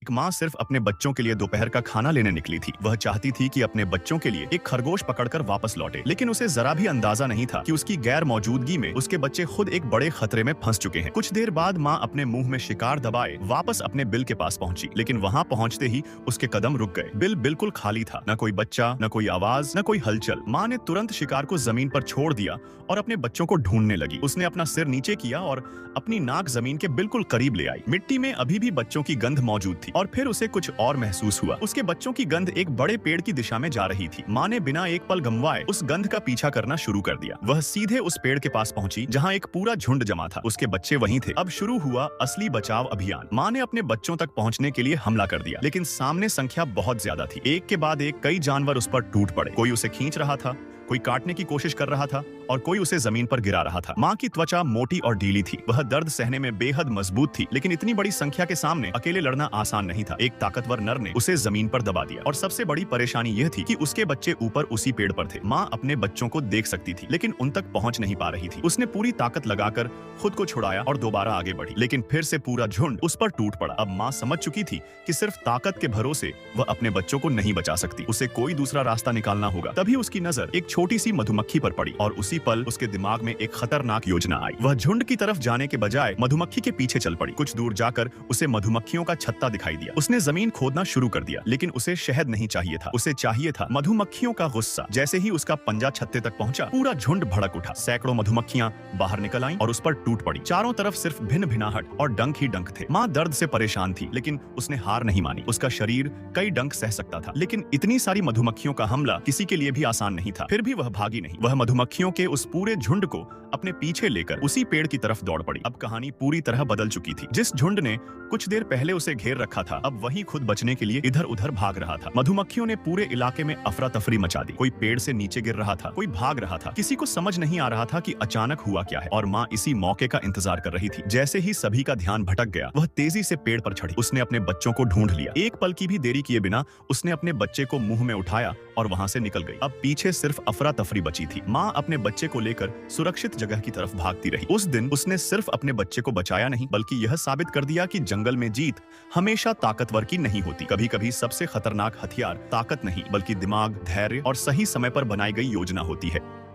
एक माँ सिर्फ अपने बच्चों के लिए दोपहर का खाना लेने निकली थी। वह चाहती थी कि अपने बच्चों के लिए एक खरगोश पकड़कर वापस लौटे, लेकिन उसे जरा भी अंदाजा नहीं था कि उसकी गैर मौजूदगी में उसके बच्चे खुद एक बड़े खतरे में फंस चुके हैं। कुछ देर बाद माँ अपने मुंह में शिकार दबाए वापस अपने बिल के पास पहुंची, लेकिन वहां पहुंचते ही उसके कदम रुक गए। बिल बिल्कुल खाली था, न कोई बच्चा, न कोई आवाज, न कोई हलचल। माँ ने तुरंत शिकार को जमीन पर छोड़ दिया और अपने बच्चों को ढूंढने लगी। उसने अपना सिर नीचे किया और अपनी नाक जमीन के बिल्कुल करीब ले आई। मिट्टी में अभी भी बच्चों की गंध मौजूद थी और फिर उसे कुछ और महसूस हुआ। उसके बच्चों की गंध एक बड़े पेड़ की दिशा में जा रही थी। माँ ने बिना एक पल गंवाए उस गंध का पीछा करना शुरू कर दिया। वह सीधे उस पेड़ के पास पहुंची जहाँ एक पूरा झुंड जमा था। उसके बच्चे वहीं थे। अब शुरू हुआ असली बचाव अभियान। माँ ने अपने बच्चों तक पहुंचने के लिए हमला कर दिया, लेकिन सामने संख्या बहुत ज्यादा थी। एक के बाद एक कई जानवर उस पर टूट पड़े। कोई उसे खींच रहा था, कोई काटने की कोशिश कर रहा था और कोई उसे जमीन पर गिरा रहा था। माँ की त्वचा मोटी और ढीली थी। वह दर्द सहने में बेहद मजबूत थी, लेकिन इतनी बड़ी संख्या के सामने अकेले लड़ना आसान नहीं था। एक ताकतवर नर ने उसे जमीन पर दबा दिया और सबसे बड़ी परेशानी यह थी कि उसके बच्चे ऊपर उसी पेड़ पर थे। माँ अपने बच्चों को देख सकती थी, लेकिन उन तक पहुंच नहीं पा रही थी। उसने पूरी ताकत लगाकर खुद को छुड़ाया और दोबारा आगे बढ़ी, लेकिन फिर से पूरा झुंड उस पर टूट पड़ा। अब माँ समझ चुकी थी कि सिर्फ ताकत के भरोसे वह अपने बच्चों को नहीं बचा सकती। उसे कोई दूसरा रास्ता निकालना होगा। तभी उसकी नजर एक छोटी सी मधुमक्खी पर पड़ी और उसी पल उसके दिमाग में एक खतरनाक योजना आई। वह झुंड की तरफ जाने के बजाय मधुमक्खी के पीछे चल पड़ी। कुछ दूर जाकर उसे मधुमक्खियों का छत्ता दिखाई दिया। उसने जमीन खोदना शुरू कर दिया, लेकिन उसे शहद नहीं चाहिए था। उसे चाहिए था मधुमक्खियों का गुस्सा। जैसे ही उसका पंजा छत्ते तक पहुंचा, पूरा झुंड भड़क उठा। सैकड़ों मधुमक्खियां बाहर निकल आईं और उस पर टूट पड़ी। चारों तरफ सिर्फ भिन्न भिनाहट और डंक ही डंक थे। माँ दर्द से परेशान थी, लेकिन उसने हार नहीं मानी। उसका शरीर कई डंक सह सकता था, लेकिन इतनी सारी मधुमक्खियों का हमला किसी के लिए भी आसान नहीं था। फिर भी वह भागी नहीं। वह मधुमक्खियों के उस पूरे झुंड को अपने पीछे लेकर उसी पेड़ की तरफ दौड़ पड़ी। अब कहानी पूरी तरह बदल चुकी थी। जिस झुंड ने कुछ देर पहले उसे घेर रखा था, अब वही खुद बचने के लिए इधर उधर भाग रहा था। मधुमक्खियों ने पूरे इलाके में अफरा तफरी मचा दी। कोई पेड़ से नीचे गिर रहा था, कोई भाग रहा था। किसी को समझ नहीं आ रहा था कि अचानक हुआ क्या है, और माँ इसी मौके का इंतजार कर रही थी। जैसे ही सभी का ध्यान भटक गया, वह तेजी से पेड़ पर चढ़ी। उसने अपने बच्चों को ढूंढ लिया। एक पल की भी देरी किए बिना उसने अपने बच्चे को मुंह में उठाया और वहां से निकल गई। अब पीछे सिर्फ अफरा तफरी बची थी। माँ अपने बच्चे को लेकर सुरक्षित जगह की तरफ भागती रही। उस दिन उसने सिर्फ अपने बच्चे को बचाया नहीं, बल्कि यह साबित कर दिया कि जंगल में जीत हमेशा ताकतवर की नहीं होती। कभी-कभी सबसे खतरनाक हथियार ताकत नहीं, बल्कि दिमाग, धैर्य और सही समय पर बनाई गई योजना होती है।